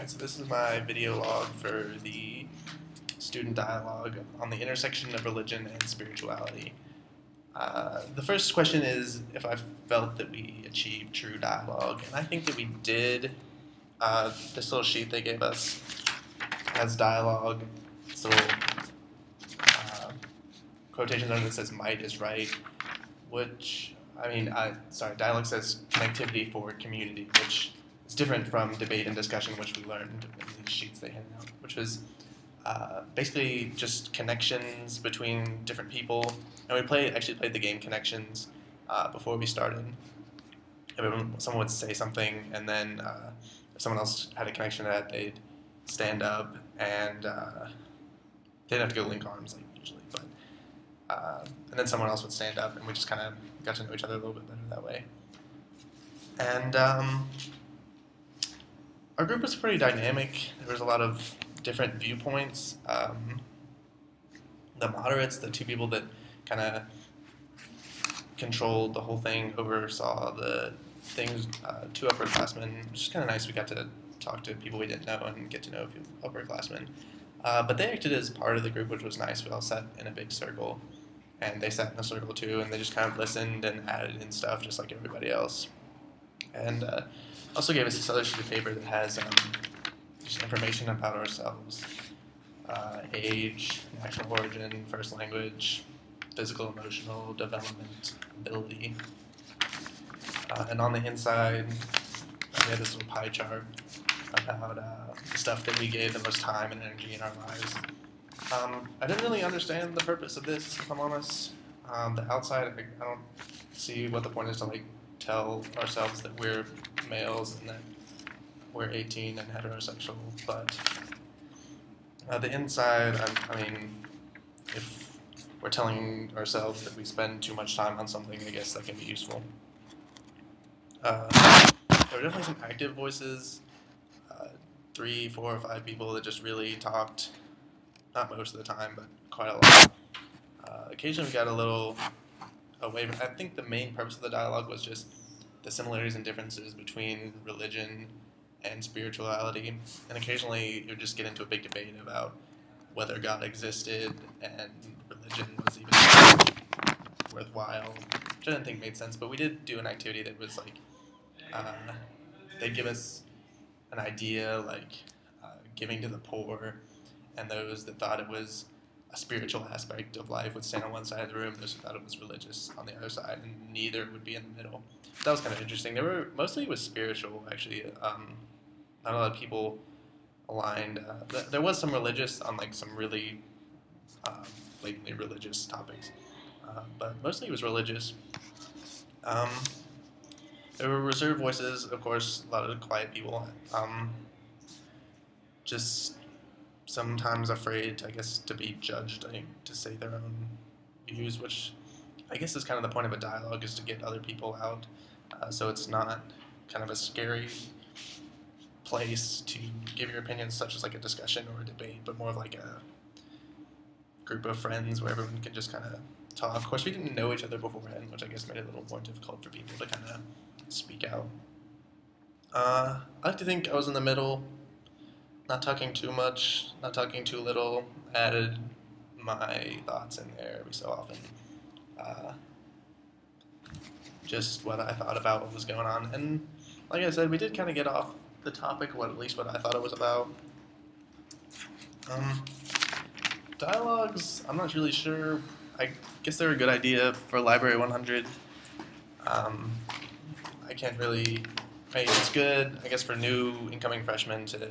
Alright, so this is my video log for the student dialogue on the intersection of religion and spirituality. The first question is if I felt that we achieved true dialogue, and I think that we did. This little sheet they gave us has dialogue. This little quotation under that says "might is right," which dialogue says connectivity for community, which is different from debate and discussion, which we learned in these sheets they handed out, which was basically just connections between different people. And we actually played the game Connections before we started. Someone would say something, and then if someone else had a connection to that, they'd stand up, and they didn't have to go link arms like usually, but and then someone else would stand up, and we just kind of got to know each other a little bit better that way. And our group was pretty dynamic. There was a lot of different viewpoints. The moderates, the two people that kind of controlled the whole thing, oversaw the things, two upperclassmen, which is kind of nice. We got to talk to people we didn't know and get to know upperclassmen. But they acted as part of the group, which was nice. We all sat in a big circle, and they sat in a circle too, and they just kind of listened and added in stuff just like everybody else. And also gave us this other sheet of paper that has just information about ourselves. Age, national origin, first language, physical, emotional, development, ability. And on the inside, we had this little pie chart about the stuff that we gave the most time and energy in our lives. I didn't really understand the purpose of this, if I'm honest. The outside, I don't see what the point is to tell ourselves that we're males and that we're 18 and heterosexual, but the inside, if we're telling ourselves that we spend too much time on something, I guess that can be useful. There were definitely some active voices, 3, 4, or 5 people that just really talked, not most of the time, but quite a lot. Occasionally we got a little away, but I think the main purpose of the dialogue was just the similarities and differences between religion and spirituality, and occasionally you would just get into a big debate about whether God existed and religion was even worthwhile, which I didn't think made sense, but we did do an activity that was they'd give us an idea giving to the poor, and those that thought it was a spiritual aspect of life would stand on one side of the room, those who thought it was religious on the other side, and neither would be in the middle. That was kind of interesting. Mostly it was spiritual, actually. Not a lot of people aligned. There was some religious on some really blatantly religious topics, but mostly it was religious. There were reserved voices, of course, a lot of quiet people. Just sometimes afraid, I guess, to be judged, to say their own views, which I guess is kind of the point of a dialogue, is to get other people out, so it's not kind of a scary place to give your opinions, such as a discussion or a debate, but more of a group of friends where everyone can just kind of talk. Of course, we didn't know each other beforehand, which I guess made it a little more difficult for people to kind of speak out. I like to think I was in the middle, not talking too much, not talking too little, added my thoughts in there every so often. Just what I thought about what was going on. And like I said, we did kind of get off the topic, at least what I thought it was about. Dialogues, I'm not really sure. I guess they're a good idea for Library 100. I can't really... it's good, I guess, for new incoming freshmen to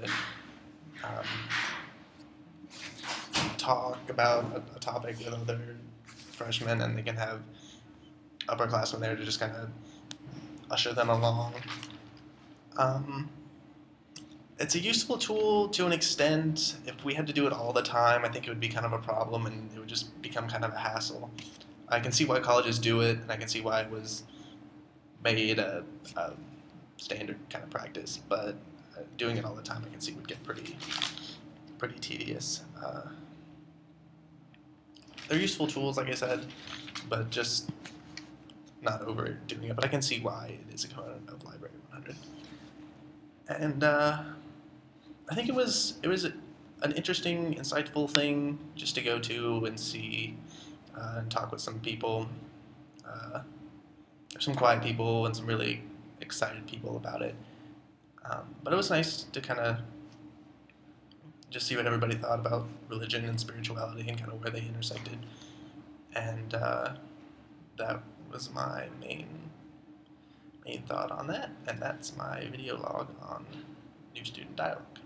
talk about a topic with other freshmen, and they can have upperclassmen there to just kind of usher them along. It's a useful tool to an extent. If we had to do it all the time, I think it would be kind of a problem, and it would just become kind of a hassle. I can see why colleges do it, and I can see why it was made a standard kind of practice, but doing it all the time I can see would get pretty tedious. They're useful tools, like I said, but just not overdoing it. But I can see why it is a component of Library 100. And I think it was an interesting, insightful thing just to go to and see and talk with some people, uh, some quiet people and some really excited people about it. But it was nice to kind of just see what everybody thought about religion and spirituality and kind of where they intersected. And that was my main thought on that. And that's my video log on New Student Dialogue.